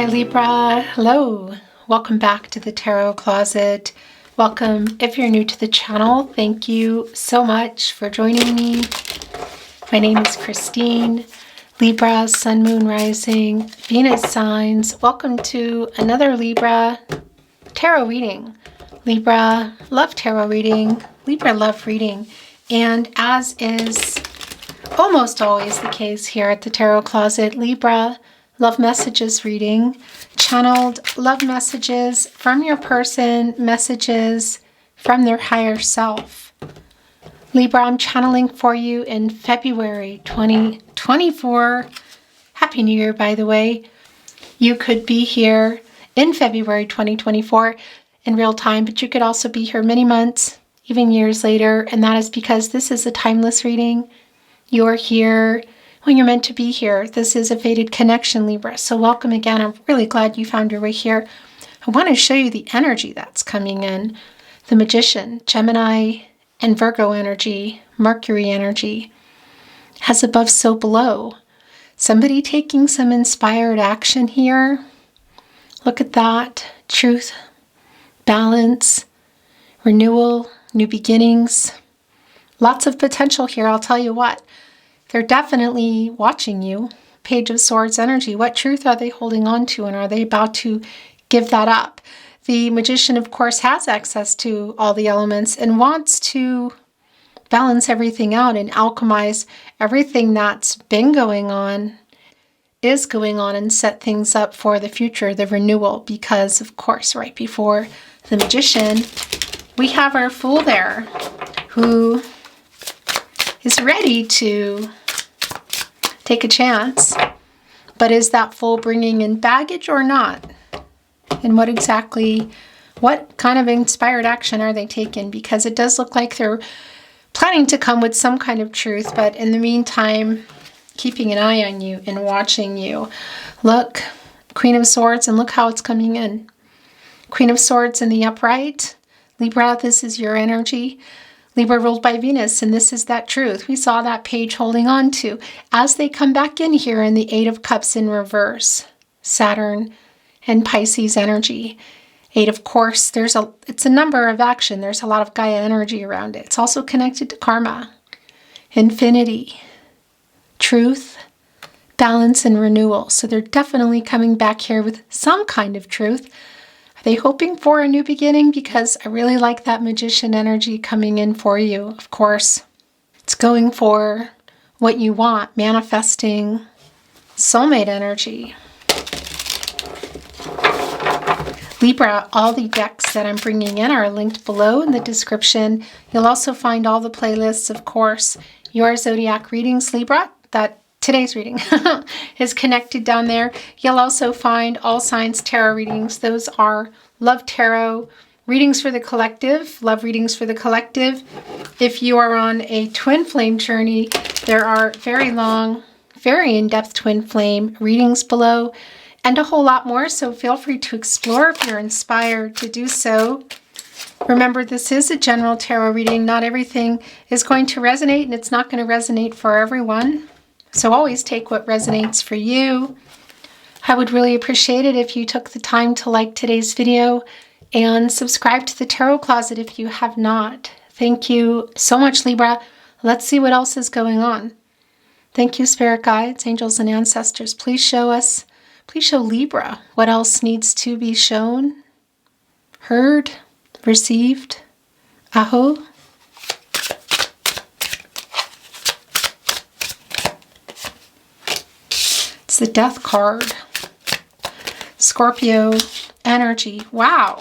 Libra, hello, welcome back to the Tarot Closet. Welcome if you're new to the channel. Thank you so much for joining me. My name is Christine, Libra, Sun, Moon, Rising, Venus signs. Welcome to another Libra tarot reading. Libra love tarot reading, Libra love reading, and as is almost always the case here at the Tarot Closet, Libra love messages reading, channeled love messages from your person, messages from their higher self. Libra, I'm channeling for you in February 2024. Happy New Year, by the way. You could be here in February 2024 in real time, but you could also be here many months, even years later, and that is because this is a timeless reading. You're here when you're meant to be here. This is a fated connection, Libra. So welcome again. I'm really glad you found your way here. I want to show you the energy that's coming in. The Magician, Gemini, and Virgo energy, Mercury energy. As above, so below. Somebody taking some inspired action here. Look at that. Truth, balance, renewal, new beginnings. Lots of potential here, I'll tell you what. They're definitely watching you. Page of Swords energy. What truth are they holding on to, and are they about to give that up? The Magician, of course, has access to all the elements and wants to balance everything out and alchemize everything that's been going on, is going on, and set things up for the future, the renewal. Because, of course, right before the Magician, we have our Fool there, who is ready to take a chance, but is that Fool bringing in baggage or not? And what kind of inspired action are they taking? Because it does look like they're planning to come with some kind of truth, but in the meantime, keeping an eye on you and watching you. Look, Queen of Swords, and look how it's coming in. Queen of Swords in the upright. Libra, this is your energy. Libra ruled by Venus, and this is that truth. We saw that Page holding on to. As they come back in here in the Eight of Cups in reverse, Saturn and Pisces energy. Eight, of course, it's a number of action. There's a lot of Gaia energy around it. It's also connected to karma, infinity, truth, balance, and renewal. So they're definitely coming back here with some kind of truth. Are they hoping for a new beginning? Because I really like that Magician energy coming in for you. Of course, it's going for what you want, manifesting soulmate energy. Libra, all the decks that I'm bringing in are linked below in the description. You'll also find all the playlists, of course. Your zodiac readings, Libra, that today's reading is connected down there. You'll also find all signs tarot readings. Those are love tarot readings for the collective, love readings for the collective. If you are on a twin flame journey, there are very long, very in-depth twin flame readings below, and a whole lot more. So feel free to explore if you're inspired to do so. Remember, this is a general tarot reading. Not everything is going to resonate, and it's not going to resonate for everyone. So always take what resonates for you. I would really appreciate it if you took the time to like today's video and subscribe to the Tarot Closet if you have not. Thank you so much, Libra. Let's see what else is going on. Thank you, Spirit Guides, Angels, and Ancestors. Please show Libra what else needs to be shown, heard, received. Aho. The Death card. Scorpio energy. Wow.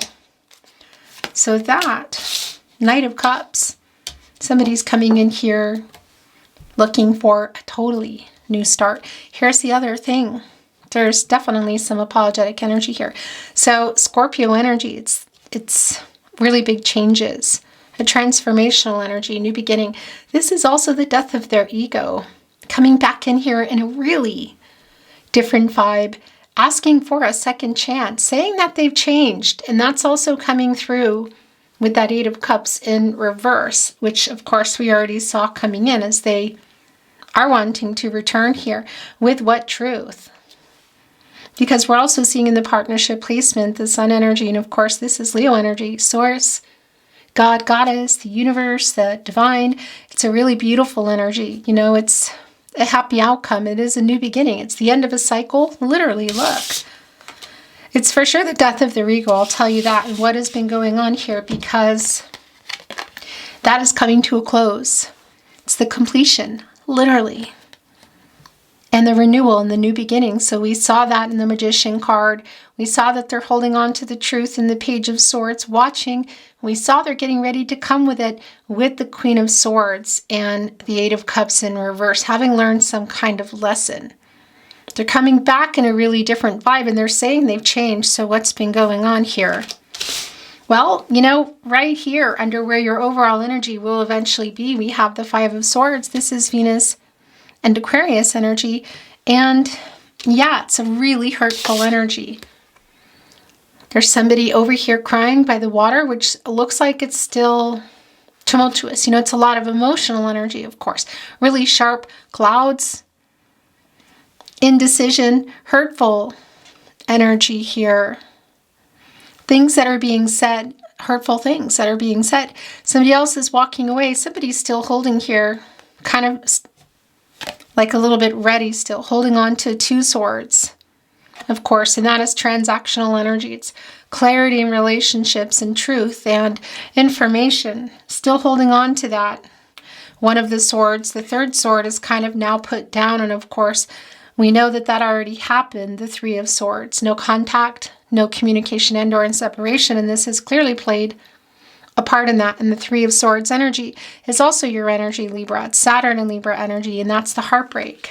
So that Knight of Cups. Somebody's coming in here looking for a totally new start. Here's the other thing. There's definitely some apologetic energy here. So Scorpio energy, it's really big changes. A transformational energy, new beginning. This is also the death of their ego. Coming back in here in a really different vibe, asking for a second chance, saying that they've changed. And that's also coming through with that Eight of Cups in reverse, which of course we already saw coming in as they are wanting to return here. With what truth? Because we're also seeing in the partnership placement, the sun energy, and of course this is Leo energy, source, God, goddess, the universe, the divine. It's a really beautiful energy. You know, it's a happy outcome. It is a new beginning. It's the end of a cycle. Literally, look. It's for sure the death of the ego. I'll tell you that. And what has been going on here, because that is coming to a close. It's the completion, literally. And the renewal and the new beginning. So we saw that in the Magician card. We saw that they're holding on to the truth in the Page of Swords, watching. We saw they're getting ready to come with it with the Queen of Swords and the Eight of Cups in reverse, having learned some kind of lesson. They're coming back in a really different vibe, and they're saying they've changed. So what's been going on here? Well, you know, right here under where your overall energy will eventually be, we have the Five of Swords. This is Venus and Aquarius energy, and yeah, it's a really hurtful energy. There's somebody over here crying by the water, which looks like it's still tumultuous. You know, it's a lot of emotional energy, of course. Really sharp clouds, indecision, hurtful energy here. Things that are being said, hurtful things that are being said. Somebody else is walking away. Somebody's still holding here, kind of like a little bit ready still, holding on to two swords, of course, and that is transactional energy. It's clarity in relationships and truth and information, still holding on to that. One of the swords, the third sword, is kind of now put down, and of course, we know that that already happened, the Three of Swords. No contact, no communication, and or in separation, and this has clearly played a part in that. And the Three of Swords energy is also your energy, Libra. It's Saturn and Libra energy, and that's the heartbreak,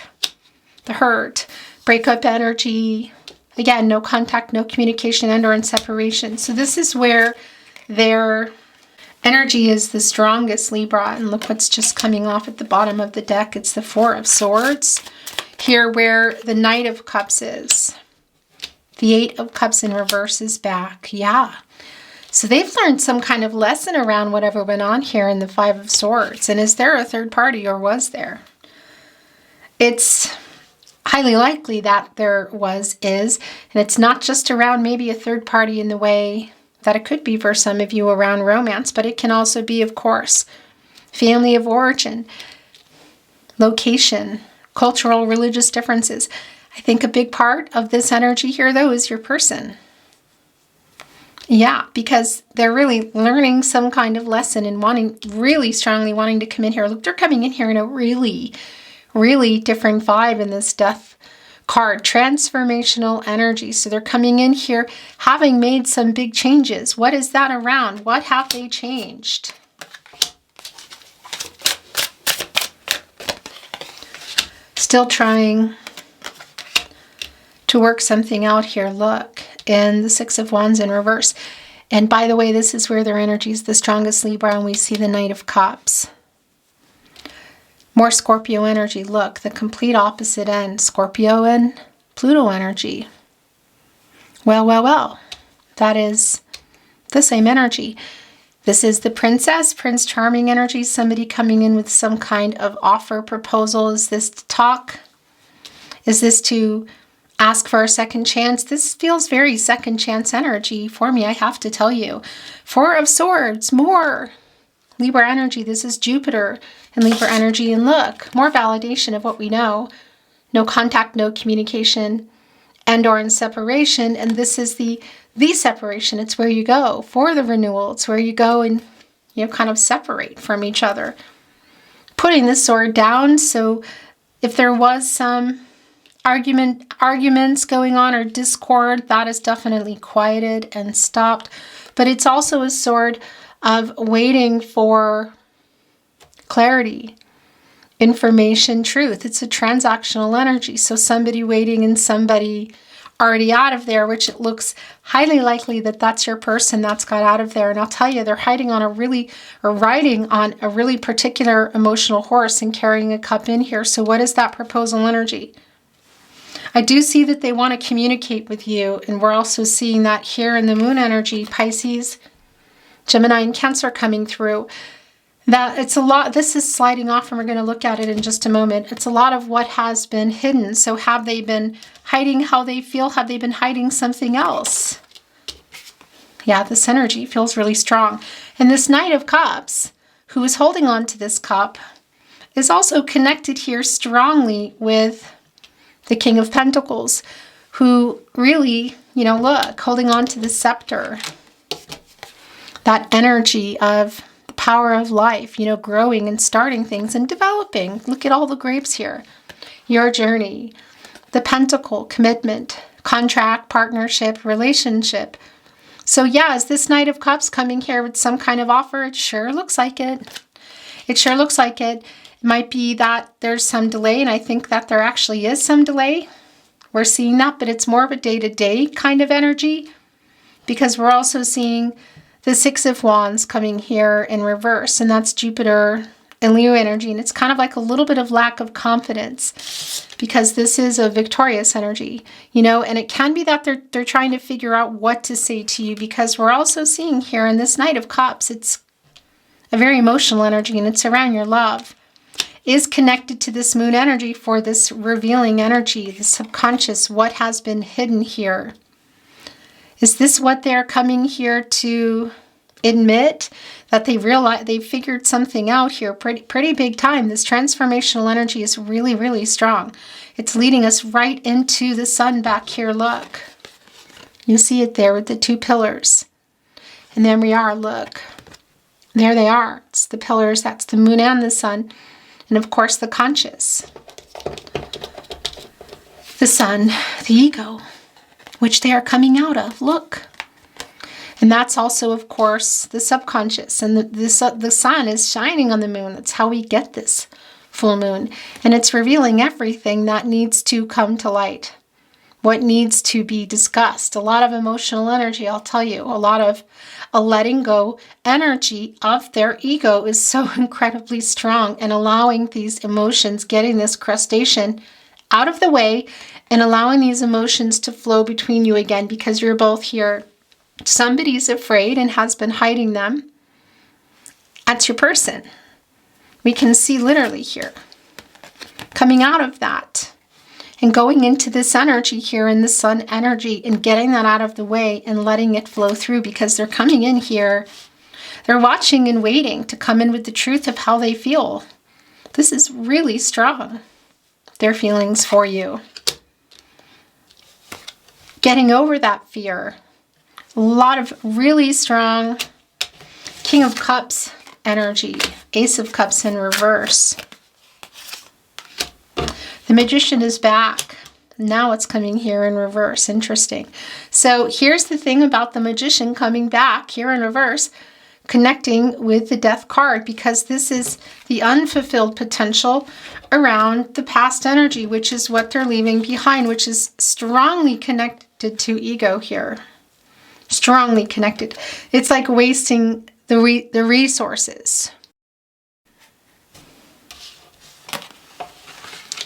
the hurt, breakup energy. Again, no contact, no communication, and or in separation. So this is where their energy is the strongest, Libra. And look what's just coming off at the bottom of the deck. It's the Four of Swords. Here where the Knight of Cups is. The Eight of Cups in reverse is back. Yeah. So they've learned some kind of lesson around whatever went on here in the Five of Swords. And is there a third party, or was there? It's highly likely that there is. And it's not just around maybe a third party in the way that it could be for some of you around romance, but it can also be, of course, family of origin, location, cultural, religious differences. I think a big part of this energy here, though, is your person. Yeah, because they're really learning some kind of lesson and really strongly wanting to come in here. Look, they're coming in here in a really, really different vibe in this Death card. Transformational energy. So they're coming in here having made some big changes. What is that around? What have they changed? Still trying to work something out here. Look, in the Six of Wands in reverse. And by the way, this is where their energy is the strongest, Libra, and we see the Knight of Cups. More Scorpio energy. Look, the complete opposite end. Scorpio and Pluto energy. Well. That is the same energy. This is the Princess, Prince Charming energy. Somebody coming in with some kind of offer, proposal. Is this to talk? Is this to ask for a second chance? This feels very second chance energy for me, I have to tell you. Four of Swords, more Libra energy. This is Jupiter and Libra energy. And look, more validation of what we know. No contact, no communication, and or in separation. And this is the separation. It's where you go for the renewal. It's where you go and, you know, kind of separate from each other. Putting the sword down. So if there was some arguments going on or discord, that is definitely quieted and stopped. But it's also a sword of waiting for clarity, information, truth. It's a transactional energy. So somebody waiting and somebody already out of there, which it looks highly likely that that's your person that's got out of there. And I'll tell you, they're riding on a really particular emotional horse and carrying a cup in here. So what is that proposal energy? I do see that they want to communicate with you, and we're also seeing that here in the Moon energy, Pisces, Gemini, and Cancer coming through. that it's a lot, this is sliding off and we're going to look at it in just a moment. It's a lot of what has been hidden. So have they been hiding how they feel? Have they been hiding something else? Yeah, this energy feels really strong. And this Knight of Cups, who is holding on to this cup, is also connected here strongly with the King of Pentacles, who really, look, holding on to the scepter. That energy of the power of life, growing and starting things and developing. Look at all the grapes here. Your journey, the pentacle, commitment, contract, partnership, relationship. So yeah, is this Knight of Cups coming here with some kind of offer? It sure looks like it. It sure looks like it. It might be that there's some delay, and I think that there actually is some delay. We're seeing that, but it's more of a day-to-day kind of energy, because we're also seeing the Six of Wands coming here in reverse, and that's Jupiter and Leo energy, and it's kind of like a little bit of lack of confidence, because this is a victorious energy, and it can be that they're trying to figure out what to say to you, because we're also seeing here in this Knight of Cups, it's a very emotional energy, and it's around your love. Is connected to this moon energy for this revealing energy, the subconscious, what has been hidden here. Is this what they're coming here to admit? That they realize they figured something out here pretty big time. This transformational energy is really, really strong. It's leading us right into the sun back here. Look. You see it there with the two pillars. And there we are, look. There they are. It's the pillars. That's the moon and the sun. And of course, the conscious. The sun, the ego, which they are coming out of. Look. And that's also, of course, the subconscious. And the sun is shining on the moon. That's how we get this full moon. And it's revealing everything that needs to come to light. What needs to be discussed. A lot of emotional energy, I'll tell you. A lot of a letting go energy of their ego is so incredibly strong, and allowing these emotions, getting this crustacean out of the way and allowing these emotions to flow between you again, because you're both here. Somebody's afraid and has been hiding them. That's your person. We can see literally here. Coming out of that and going into this energy here in the sun energy and getting that out of the way and letting it flow through, because they're coming in here. They're watching and waiting to come in with the truth of how they feel. This is really strong. Their feelings for you. Getting over that fear. A lot of really strong King of Cups energy. Ace of Cups in reverse. The Magician is back. Now it's coming here in reverse. Interesting. So here's the thing about the Magician coming back here in reverse, connecting with the Death card, because this is the unfulfilled potential around the past energy, which is what they're leaving behind, which is strongly connected to ego here. Strongly connected. It's like wasting the resources.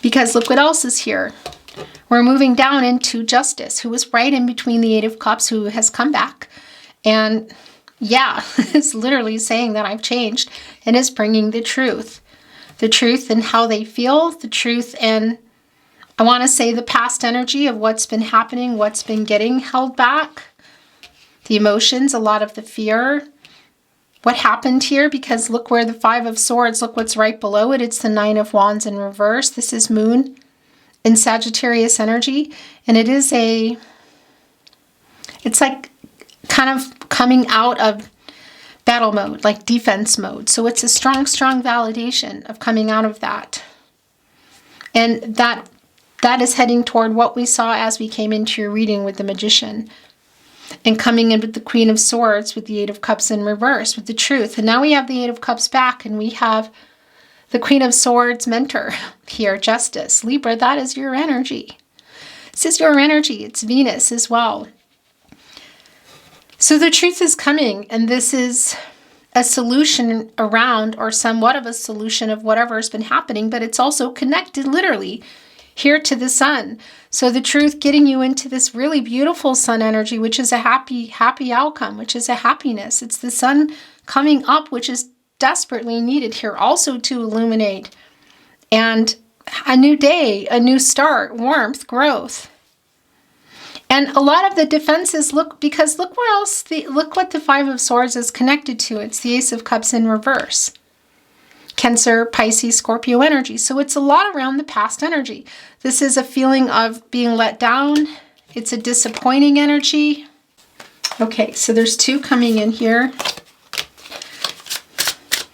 Because look what else is here. We're moving down into Justice, who was right in between the Eight of Cups, who has come back. And yeah, it's literally saying that I've changed, and is bringing the truth. The truth and how they feel, the truth and, I want to say, the past energy of what's been happening, what's been getting held back. The emotions, a lot of the fear. What happened here? Because look where the Five of Swords, look what's right below it. It's the Nine of Wands in reverse. This is Moon in Sagittarius energy. And it is it's like kind of coming out of battle mode, like defense mode. So it's a strong, strong validation of coming out of that. And that is heading toward what we saw as we came into your reading with the Magician. And coming in with the Queen of Swords, with the Eight of Cups in reverse, with the truth. And now we have the Eight of Cups back, and we have the Queen of Swords mentor here, Justice. Libra, that is your energy. This is your energy. It's Venus as well. So the truth is coming, and this is a solution around, or somewhat of a solution of whatever has been happening, but it's also connected literally here to the sun. So the truth getting you into this really beautiful sun energy, which is a happy outcome, which is a happiness. It's the sun coming up, which is desperately needed here also to illuminate. And a new day, a new start, warmth, growth. And a lot of the defenses look what the Five of Swords is connected to. It's the Ace of Cups in reverse. Cancer, Pisces, Scorpio energy. So it's a lot around the past energy. This is a feeling of being let down. It's a disappointing energy. Okay, so there's two coming in here.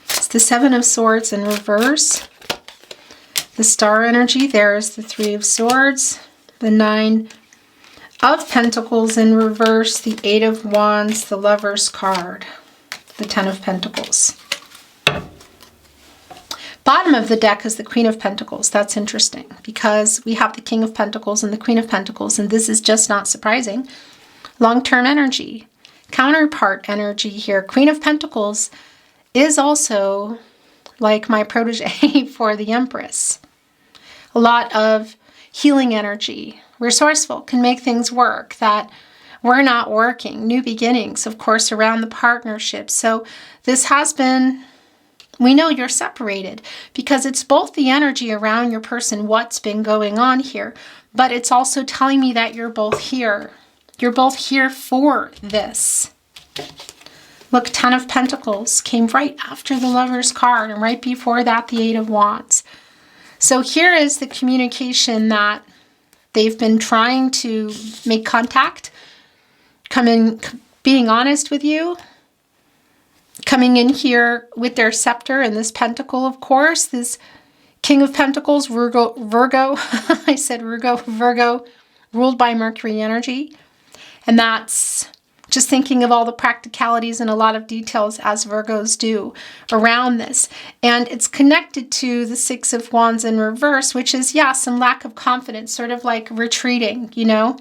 It's the Seven of Swords in reverse. The Star energy, there is the Three of Swords. The Nine of Pentacles in reverse. The Eight of Wands, the Lover's card. The Ten of Pentacles. Bottom of the deck is the Queen of Pentacles. That's interesting because we have the King of Pentacles and the Queen of Pentacles, and this is just not surprising. Long-term energy, counterpart energy here. Queen of Pentacles is also like my protege for the Empress. A lot of healing energy, resourceful, can make things work that were not working. New beginnings, of course, around the partnership. So this has been... We know you're separated because it's both the energy around your person, what's been going on here, but it's also telling me that you're both here. You're both here for this. Look, Ten of Pentacles came right after the Lover's card, and right before that, the Eight of Wands. So here is the communication that they've been trying to make contact, being honest with you, coming in here with their scepter and this pentacle, of course, this King of Pentacles, Virgo, I said Virgo, ruled by Mercury energy. And that's just thinking of all the practicalities and a lot of details as Virgos do around this. And it's connected to the Six of Wands in reverse, which is, yeah, some lack of confidence, sort of like retreating, you know.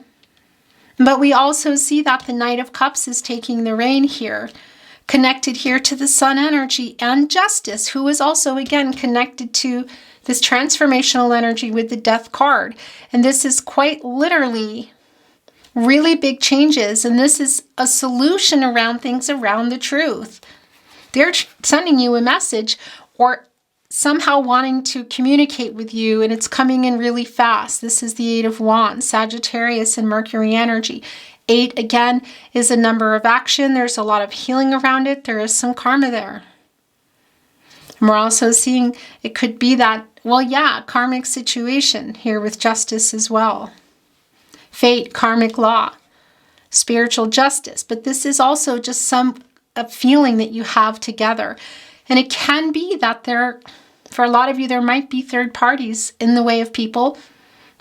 But we also see that the Knight of Cups is taking the reign here, connected here to the Sun energy and Justice, who is also, again, connected to this transformational energy with the Death card. And this is quite literally really big changes. And this is a solution around things around the truth. They're sending you a message or somehow wanting to communicate with you, and it's coming in really fast. This is the Eight of Wands, Sagittarius and Mercury energy. 8, again, is a number of action. There's a lot of healing around it. There is some karma there. And we're also seeing it could be that, well, yeah, karmic situation here with Justice as well. Fate, karmic law, spiritual justice. But this is also just a feeling that you have together. And it can be that for a lot of you, there might be third parties in the way of people.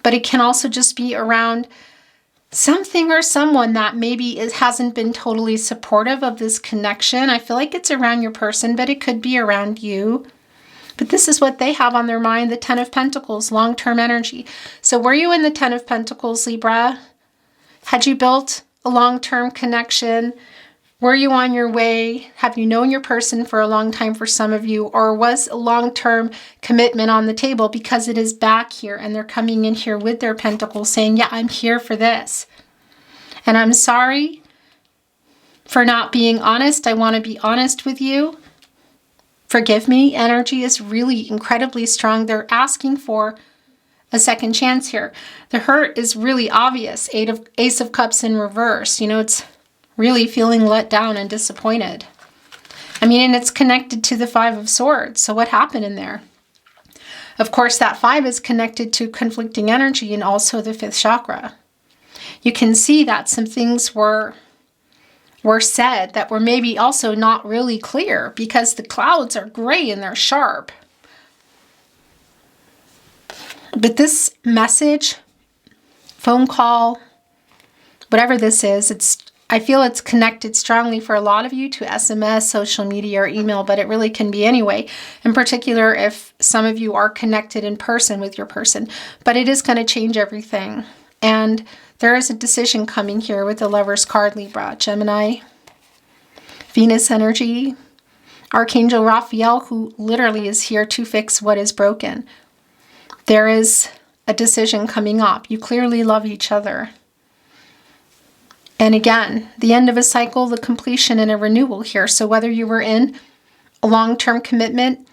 But it can also just be around something or someone that maybe hasn't been totally supportive of this connection. I feel like it's around your person, but it could be around you. But this is what they have on their mind, the Ten of Pentacles, long-term energy. So were you in the Ten of Pentacles, Libra? Had you built a long-term connection? Were you on your way? Have you known your person for a long time for some of you? Or was a long-term commitment on the table because it is back here and they're coming in here with their pentacles saying, yeah, I'm here for this. And I'm sorry for not being honest. I want to be honest with you. Forgive me. Energy is really incredibly strong. They're asking for a second chance here. The hurt is really obvious. Ace of Cups in reverse. You know, it's really feeling let down and disappointed. I mean, and it's connected to the Five of Swords. So what happened in there? Of course, that 5 is connected to conflicting energy and also the 5th chakra. You can see that some things were said that were maybe also not really clear because the clouds are gray and they're sharp. But this message, phone call, whatever this is, I feel it's connected strongly for a lot of you to SMS, social media, or email, but it really can be anyway, in particular if some of you are connected in person with your person. But it is going to change everything. And there is a decision coming here with the Lover's card, Libra, Gemini, Venus energy, Archangel Raphael, who literally is here to fix what is broken. There is a decision coming up. You clearly love each other. And again, the end of a cycle, the completion and a renewal here. So whether you were in a long-term commitment,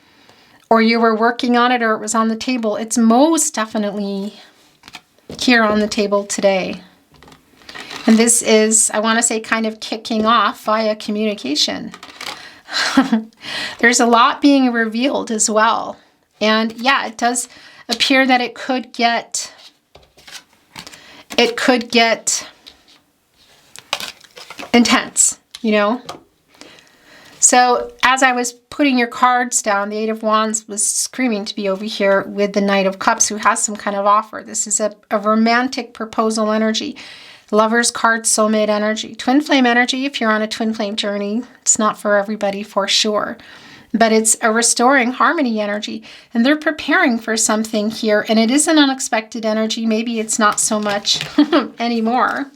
or you were working on it, or it was on the table, it's most definitely here on the table today. And this is, I want to say, kind of kicking off via communication. There's a lot being revealed as well. And yeah, it does appear that it could get intense, you know? So as I was putting your cards down, the Eight of Wands was screaming to be over here with the Knight of Cups, who has some kind of offer. This is a romantic proposal energy. Lover's card, soulmate energy. Twin flame energy, if you're on a twin flame journey, it's not for everybody for sure. But it's a restoring harmony energy. And they're preparing for something here. And it is an unexpected energy. Maybe it's not so much anymore.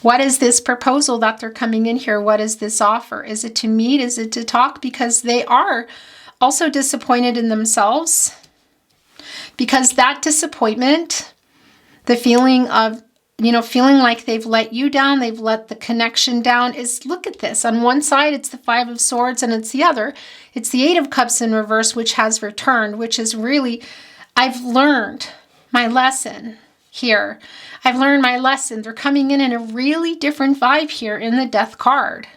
What is this proposal that they're coming in here? What is this offer? Is it to meet? Is it to talk? Because they are also disappointed in themselves. Because that disappointment, the feeling of, you know, feeling like they've let you down, they've let the connection down, is, look at this. On one side, it's the Five of Swords, and it's the other. It's the Eight of Cups in reverse, which has returned, which is really, I've learned my lesson here. I've learned my lesson. They're coming in a really different vibe here in the Death card.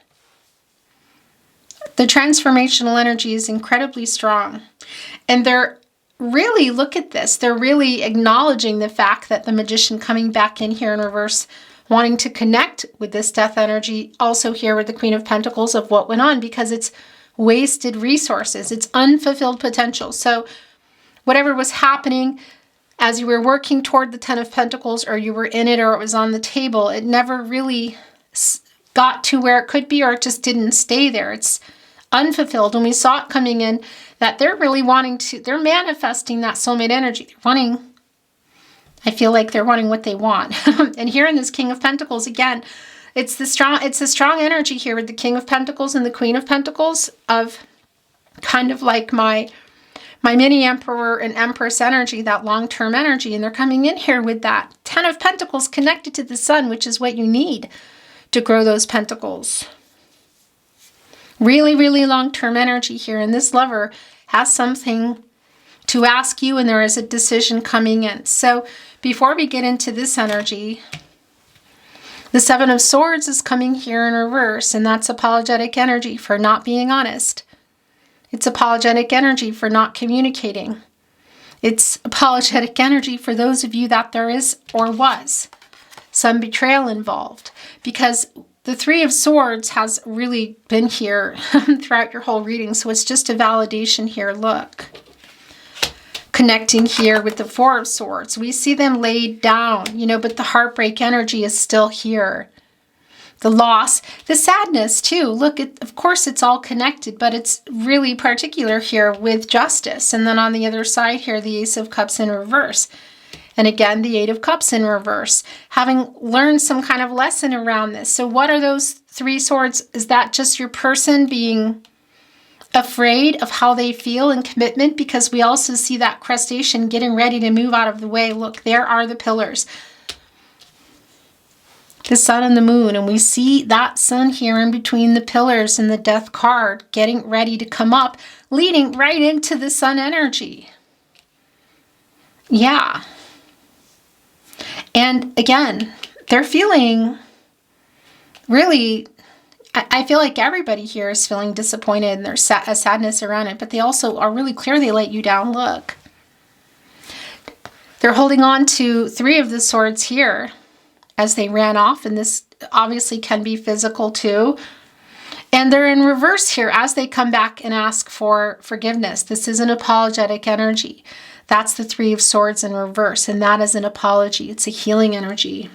The transformational energy is incredibly strong. And they're really, look at this, they're really acknowledging the fact that the Magician coming back in here in reverse, wanting to connect with this Death energy, also here with the Queen of Pentacles, of what went on, because it's wasted resources, it's unfulfilled potential. So whatever was happening as you were working toward the Ten of Pentacles, or you were in it, or it was on the table, it never really got to where it could be, or it just didn't stay there. It's unfulfilled. And we saw it coming in that they're really wanting to, they're manifesting that soulmate energy. They're wanting, I feel like they're wanting what they want. And here in this King of Pentacles, again, it's a strong energy here with the King of Pentacles and the Queen of Pentacles, of kind of like my mini Emperor and Empress energy, that long-term energy. And they're coming in here with that Ten of Pentacles connected to the Sun, which is what you need to grow those pentacles. Really, really long-term energy here. And this lover has something to ask you, and there is a decision coming in. So before we get into this energy, the Seven of Swords is coming here in reverse, and that's apologetic energy for not being honest. It's apologetic energy for not communicating. It's apologetic energy for those of you that there is or was some betrayal involved, because the Three of Swords has really been here throughout your whole reading. So it's just a validation here. Look, connecting here with the Four of Swords. We see them laid down, you know, but the heartbreak energy is still here. The loss, the sadness too. Look, of course it's all connected, but it's really particular here with justice. And then on the other side here, the Ace of Cups in reverse. And again, the Eight of Cups in reverse, having learned some kind of lesson around this. So what are those three swords? Is that just your person being afraid of how they feel in commitment? Because we also see that crustacean getting ready to move out of the way. Look, there are the pillars. The Sun and the Moon. And we see that Sun here in between the pillars and the Death card getting ready to come up, leading right into the Sun energy. Yeah. And again, they're feeling really, I feel like everybody here is feeling disappointed, and there's a sadness around it, but they also are really clear they let you down. Look, they're holding on to Three of the Swords here as they ran off, and this obviously can be physical too. And they're in reverse here as they come back and ask for forgiveness. This is an apologetic energy. That's the Three of Swords in reverse, and that is an apology. It's a healing energy.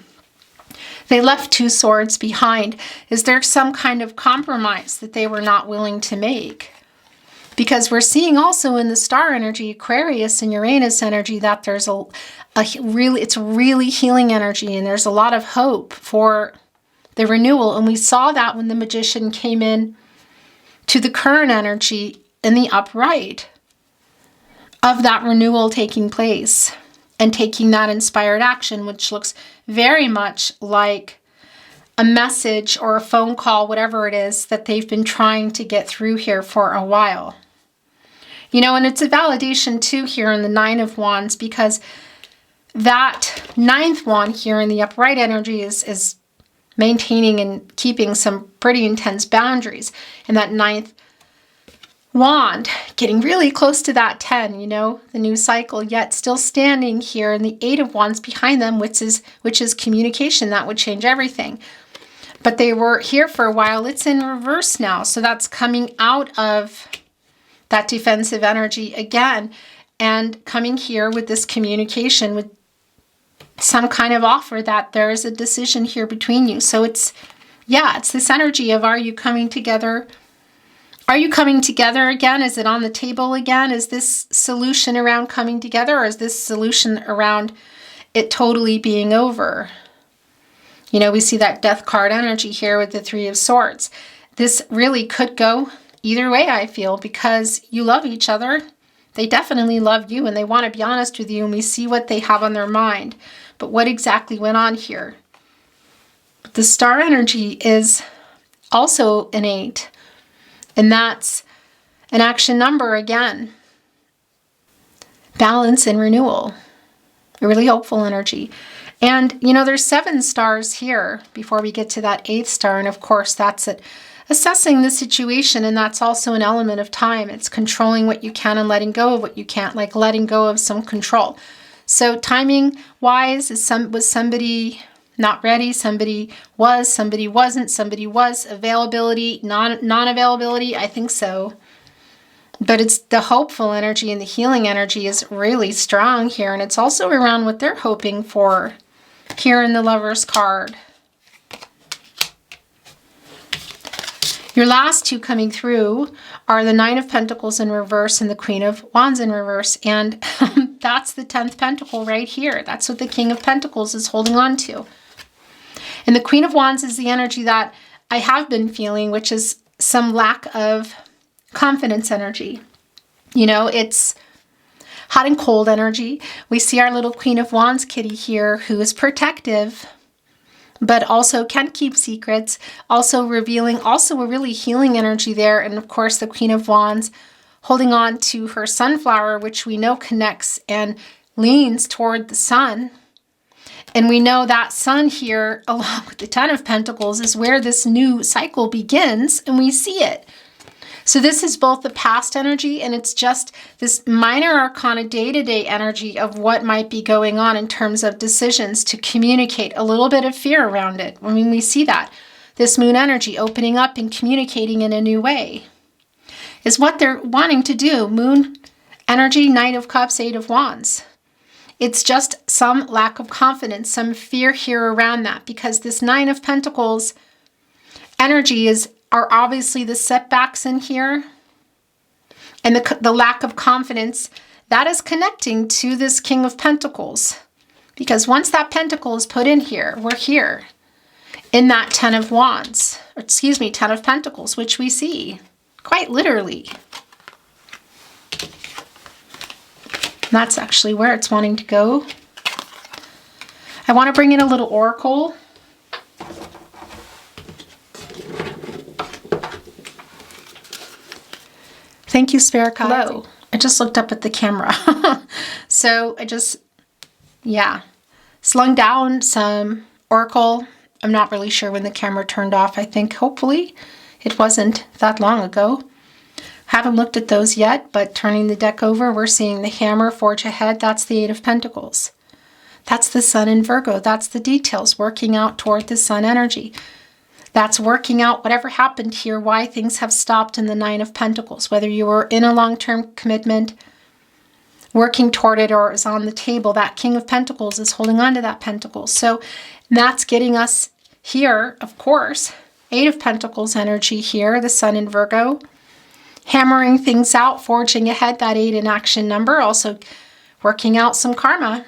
They left two swords behind. Is there some kind of compromise that they were not willing to make? Because we're seeing also in the star energy, Aquarius and Uranus energy, that there's it's really healing energy, and there's a lot of hope for the renewal. And we saw that when the Magician came in to the current energy in the upright, of that renewal taking place and taking that inspired action, which looks very much like a message or a phone call, whatever it is, that they've been trying to get through here for a while. You know, and it's a validation too here in the Nine of Wands, because that ninth wand here in the upright energy is maintaining and keeping some pretty intense boundaries. And that ninth wand getting really close to that 10, you know, the new cycle, yet still standing here in the Eight of Wands behind them, which is communication. That would change everything. But they were here for a while. It's in reverse now. So that's coming out of that defensive energy again and coming here with this communication, with some kind of offer that there is a decision here between you. So it's this energy of, are you coming together? Are you coming together again? Is it on the table again? Is this solution around coming together, or is this solution around it totally being over? You know, we see that Death card energy here with the Three of Swords. This really could go either way, I feel, because you love each other. They definitely love you and they want to be honest with you, and we see what they have on their mind. But what exactly went on here? The Star energy is also an 8, and that's an action number again. Balance and renewal. A really hopeful energy. And, you know, there's 7 stars here before we get to that 8th star. And of course, that's it. Assessing the situation, and that's also an element of time. It's controlling what you can and letting go of what you can't, like letting go of some control. So timing-wise, was somebody not ready? Somebody was, somebody wasn't, somebody was. Availability, non-availability, I think so. But it's the hopeful energy and the healing energy is really strong here. And it's also around what they're hoping for here in the Lover's card. Your last two coming through are the Nine of Pentacles in reverse and the Queen of Wands in reverse. And that's the 10th pentacle right here. That's what the King of Pentacles is holding on to. And the Queen of Wands is the energy that I have been feeling, which is some lack of confidence energy. You know, it's hot and cold energy. We see our little Queen of Wands kitty here, who is protective, but also can keep secrets, also revealing, also a really healing energy there. And of course, the Queen of Wands holding on to her sunflower, which we know connects and leans toward the sun. And we know that sun here, along with the Ten of Pentacles, is where this new cycle begins, and we see it. So this is both the past energy, and it's just this minor arcana day-to-day energy of what might be going on in terms of decisions to communicate a little bit of fear around it. I mean, we see that. This moon energy opening up and communicating in a new way is what they're wanting to do. Moon energy, Knight of Cups, Eight of Wands. It's just some lack of confidence, some fear here around that, because this Nine of Pentacles energy are obviously the setbacks in here, and the lack of confidence that is connecting to this King of Pentacles. Because once that pentacle is put in here, we're here in that Ten of Wands, or excuse me, Ten of Pentacles, which we see quite literally. And that's actually where it's wanting to go. I want to bring in a little oracle. Thank you, Spirit Guide. Hello. I just looked up at the camera. So I just, slung down some oracle. I'm not really sure when the camera turned off. I think hopefully it wasn't that long ago. Haven't looked at those yet, but turning the deck over, we're seeing the Hammer, Forge Ahead. That's the Eight of Pentacles. That's the Sun in Virgo. That's the details working out toward the Sun energy. That's working out whatever happened here, why things have stopped in the Nine of Pentacles, whether you were in a long-term commitment, working toward it, or is on the table. That King of Pentacles is holding on to that pentacle. So that's getting us here, of course, Eight of Pentacles energy here, the Sun in Virgo, hammering things out, forging ahead, that 8 in action number, also working out some karma.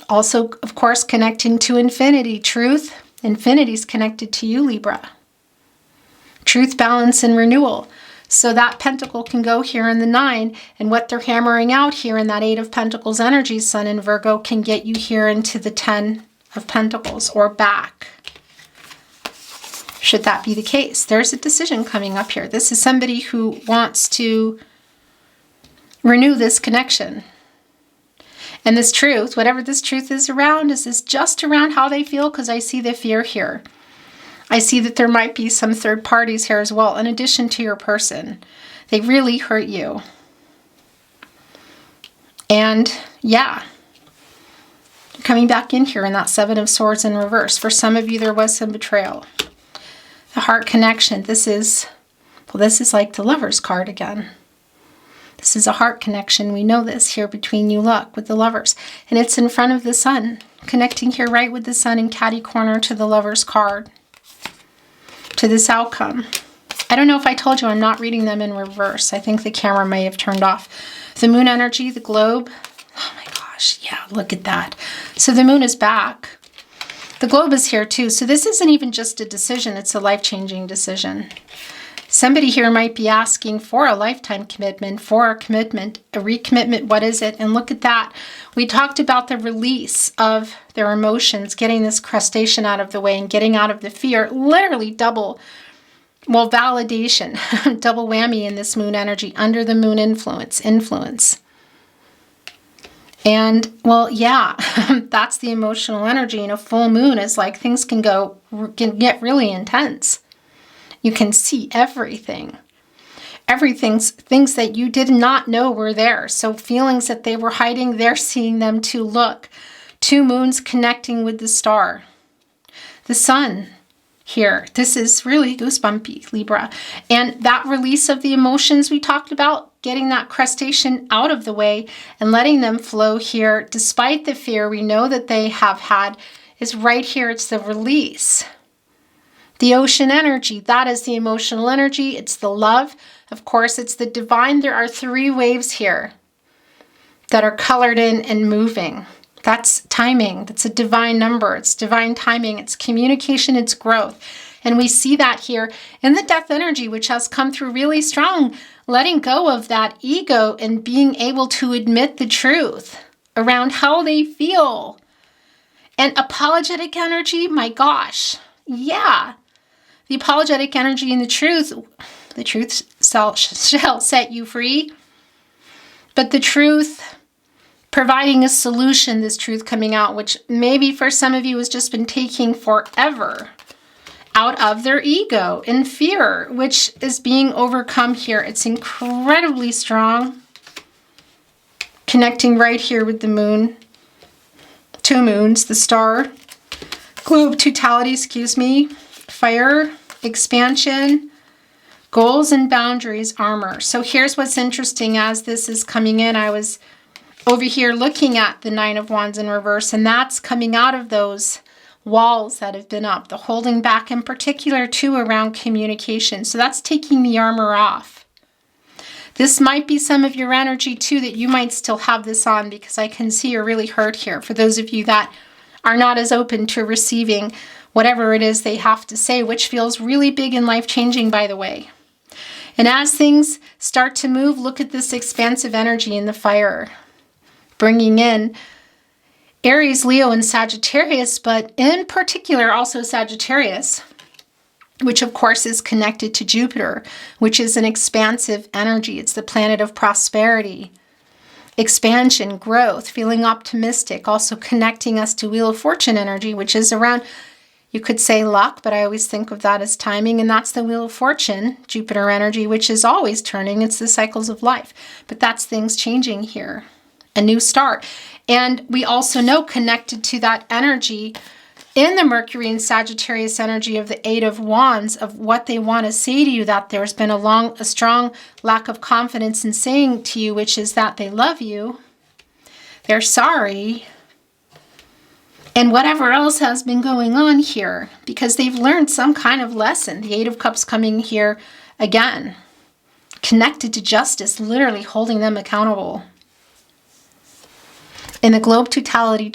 Also, of course, connecting to infinity, truth. Infinity's connected to you, Libra. Truth, balance, and renewal. So that pentacle can go here in the 9, and what they're hammering out here in that 8 of Pentacles energy, Sun in Virgo, can get you here into the 10 of Pentacles or back. should that be the case. There's a decision coming up here. This is somebody who wants to renew this connection. And this truth, whatever this truth is around, is this just around how they feel? Because I see the fear here. I see that there might be some third parties here as well, in addition to your person. They really hurt you. And yeah, coming back in here in that Seven of Swords in reverse. For some of you, there was some betrayal. The heart connection. This is like the Lover's card again. This is a heart connection. We know this here between you, look, with the Lovers. And it's in front of the Sun, connecting here right with the Sun in catty corner to the Lover's card, to this outcome. I don't know if I told you I'm not reading them in reverse. I think the camera may have turned off. The Moon energy, the globe. Oh my gosh, yeah, look at that. So the Moon is back. The globe is here too. So this isn't even just a decision. It's a life-changing decision. Somebody here might be asking for a lifetime commitment, for a commitment, a recommitment. What is it? And look at that. We talked about the release of their emotions, getting this crustacean out of the way and getting out of the fear. Literally double, well, validation, double whammy in this Moon energy, under the Moon influence. And, well, yeah, that's the emotional energy. And a full moon is like things can get really intense. You can see everything. Things that you did not know were there. So feelings that they were hiding, they're seeing them too. Look, two moons connecting with the star. The Sun here. This is really goosebumpy, Libra. And that release of the emotions we talked about, getting that crustacean out of the way and letting them flow here, despite the fear we know that they have had, is right here. It's the release. The ocean energy, that is the emotional energy. It's the love. Of course, it's the divine. There are three waves here that are colored in and moving. That's timing. That's a divine number. It's divine timing. It's communication. It's growth. And we see that here in the death energy, which has come through really strong, letting go of that ego and being able to admit the truth around how they feel. And apologetic energy, my gosh. Yeah. The apologetic energy and the truth shall set you free. But the truth providing a solution, this truth coming out, which maybe for some of you has just been taking forever, out of their ego and fear, which is being overcome here. It's incredibly strong. Connecting right here with the moon. Two moons, the star, globe, totality, fire, expansion, goals and boundaries, armor. So here's what's interesting as this is coming in. I was over here looking at the Nine of Wands in reverse, and that's coming out of those walls that have been up, the holding back in particular too around communication. So that's taking the armor off. This might be some of your energy too, that you might still have this on, because I can see you're really hurt here. For those of you that are not as open to receiving whatever it is they have to say, which feels really big and life-changing, by the way. And as things start to move, look at this expansive energy in the fire, bringing in Aries, Leo, and Sagittarius, but in particular also Sagittarius, which of course is connected to Jupiter, which is an expansive energy. It's the planet of prosperity, expansion, growth, feeling optimistic, also connecting us to Wheel of Fortune energy, which is around, you could say luck, but I always think of that as timing, and that's the Wheel of Fortune, Jupiter energy, which is always turning. It's the cycles of life, but that's things changing here, a new start. And we also know, connected to that energy in the Mercury and Sagittarius energy of the Eight of Wands, of what they want to say to you, that there's been a strong lack of confidence in saying to you, which is that they love you, they're sorry, and whatever else has been going on here, because they've learned some kind of lesson. The Eight of Cups coming here again, connected to justice, literally holding them accountable. In the globe totality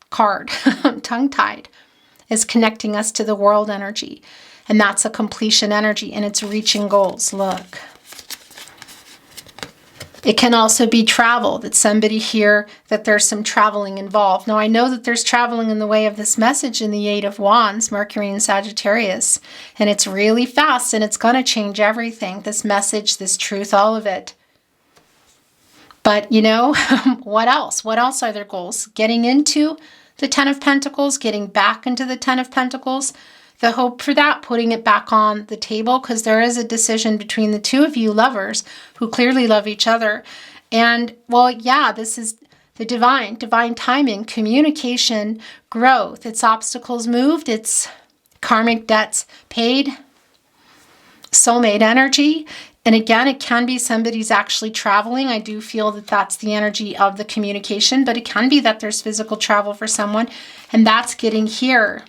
card, tongue-tied, is connecting us to the world energy. And that's a completion energy, and it's reaching goals. Look. It can also be travel, that somebody here, that there's some traveling involved. Now, I know that there's traveling in the way of this message in the Eight of Wands, Mercury and Sagittarius, and it's really fast, and it's going to change everything. This message, this truth, all of it. But, you know, what else? What else are their goals? Getting into the Ten of Pentacles, getting back into the Ten of Pentacles. The hope for that, putting it back on the table, because there is a decision between the two of you lovers who clearly love each other. And, well, yeah, this is the divine timing, communication, growth. It's obstacles moved. It's karmic debts paid, soulmate energy. And again, it can be somebody's actually traveling. I do feel that that's the energy of the communication, but it can be that there's physical travel for someone, and that's getting here.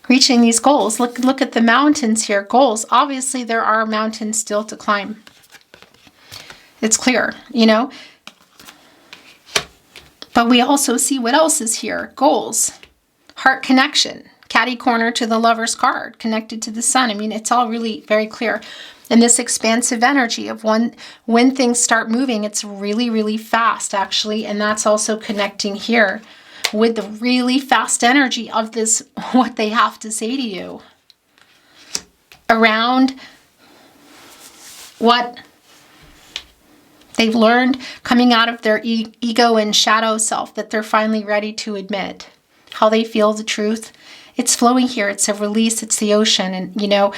Reaching these goals. Look at the mountains here. Goals. Obviously, there are mountains still to climb. It's clear, you know. But we also see what else is here. Goals. Heart connection. Catty corner to the Lover's card. Connected to the sun. I mean, it's all really very clear. And this expansive energy of when things start moving, it's really, really fast, actually. And that's also connecting here with the really fast energy of this, what they have to say to you around what they've learned coming out of their ego and shadow self, that they're finally ready to admit how they feel the truth. It's flowing here. It's a release. It's the ocean. And, you know,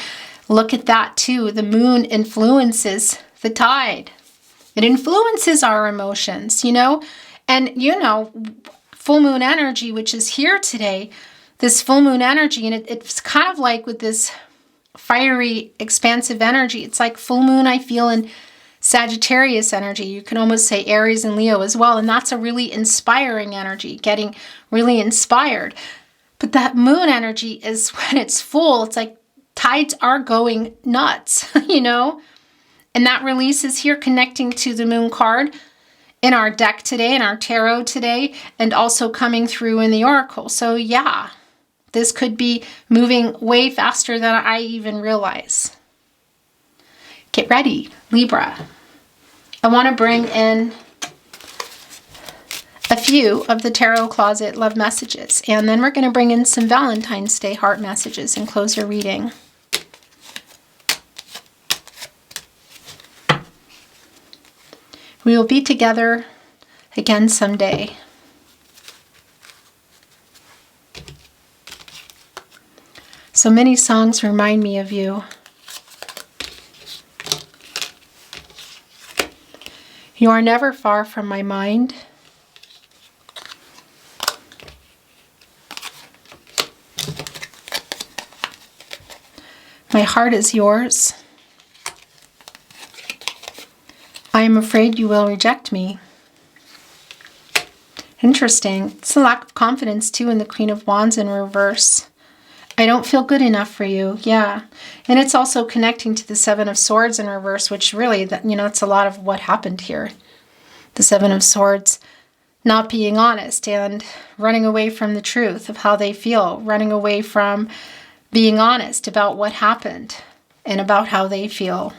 look at that too. The moon influences the tide. It influences our emotions, you know, and, you know, full moon energy, which is here today, this full moon energy, and it's kind of like with this fiery, expansive energy. It's like full moon, I feel, in Sagittarius energy. You can almost say Aries and Leo as well. And that's a really inspiring energy, getting really inspired. But that moon energy is when it's full, it's like tides are going nuts, you know? And that release is here connecting to the moon card in our deck today, in our tarot today, and also coming through in the oracle. So yeah, this could be moving way faster than I even realize. Get ready, Libra. I want to bring in a few of the Tarot Closet love messages, and then we're going to bring in some Valentine's Day heart messages and close your reading. We will be together again someday. So many songs remind me of you. You are never far from my mind. My heart is yours. I am afraid you will reject me. Interesting. It's a lack of confidence too in the Queen of Wands in reverse. I don't feel good enough for you. Yeah. And it's also connecting to the Seven of Swords in reverse, which really, you know, it's a lot of what happened here. The Seven of Swords not being honest and running away from the truth of how they feel, running away from being honest about what happened and about how they feel.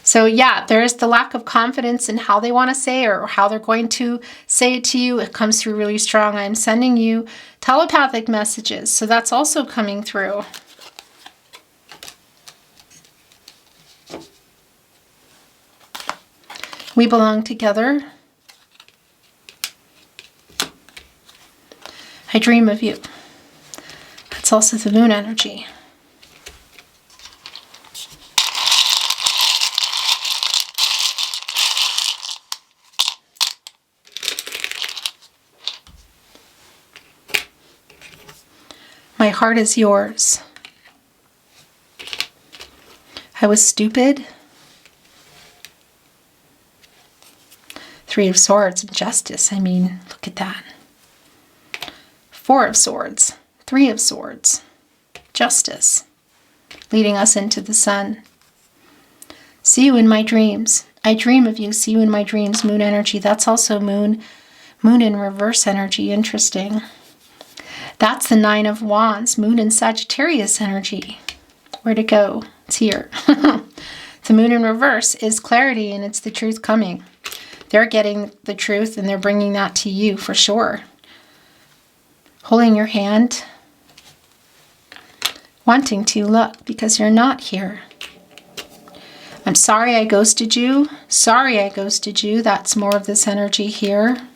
So yeah, there is the lack of confidence in how they want to say or how they're going to say it to you. It comes through really strong. I'm sending you telepathic messages, so that's also coming through. We belong together. I dream of you. That's also the moon energy. My heart is yours. I was stupid. Three of Swords, justice. I mean, look at that. Four of Swords, Three of Swords, justice, leading us into the sun. See you in my dreams. I dream of you. See you in my dreams. Moon energy. That's also moon in reverse energy. Interesting. That's the Nine of Wands, moon in Sagittarius energy. Where'd it go? It's here. The moon in reverse is clarity, and it's the truth coming. They're getting the truth, and they're bringing that to you for sure. Holding your hand, wanting to look because you're not here. I'm sorry I ghosted you. Sorry I ghosted you. That's more of this energy here.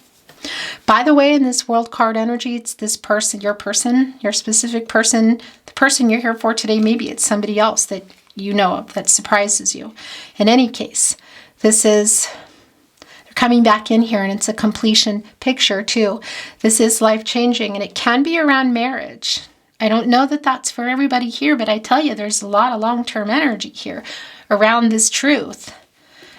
By the way, in this world card energy, it's this person, your specific person, the person you're here for today. Maybe it's somebody else that you know of that surprises you. In any case, this is coming back in here, and it's a completion picture too. This is life-changing, and it can be around marriage. I don't know that that's for everybody here, but I tell you, there's a lot of long-term energy here around this truth,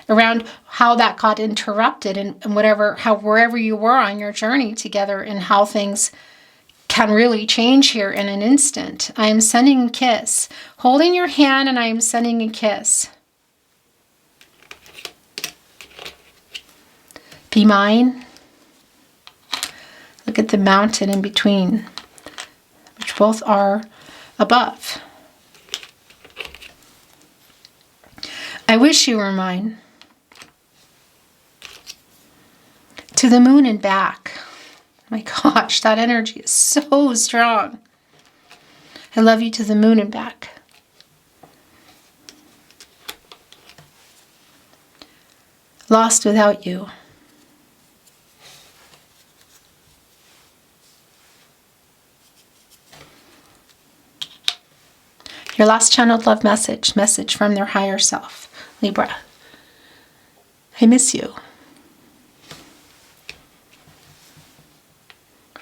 around how that got interrupted and wherever you were on your journey together, and how things can really change here in an instant. I am sending a kiss, holding your hand, and I am sending a kiss. Be mine. Look at the mountain in between, which both are above. I wish you were mine. To the moon and back. My gosh, that energy is so strong. I love you to the moon and back. Lost without you. Your last channeled love message from their higher self, Libra. I miss you.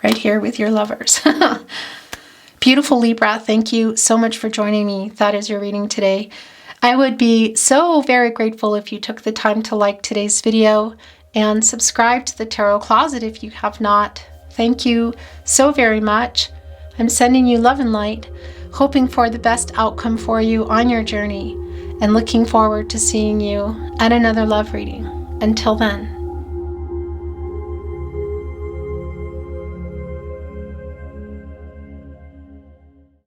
Right here with your lovers. Beautiful Libra, thank you so much for joining me. That is your reading today. I would be so very grateful if you took the time to like today's video and subscribe to the Tarot Closet if you have not. Thank you so very much. I'm sending you love and light, hoping for the best outcome for you on your journey, and looking forward to seeing you at another love reading. Until then.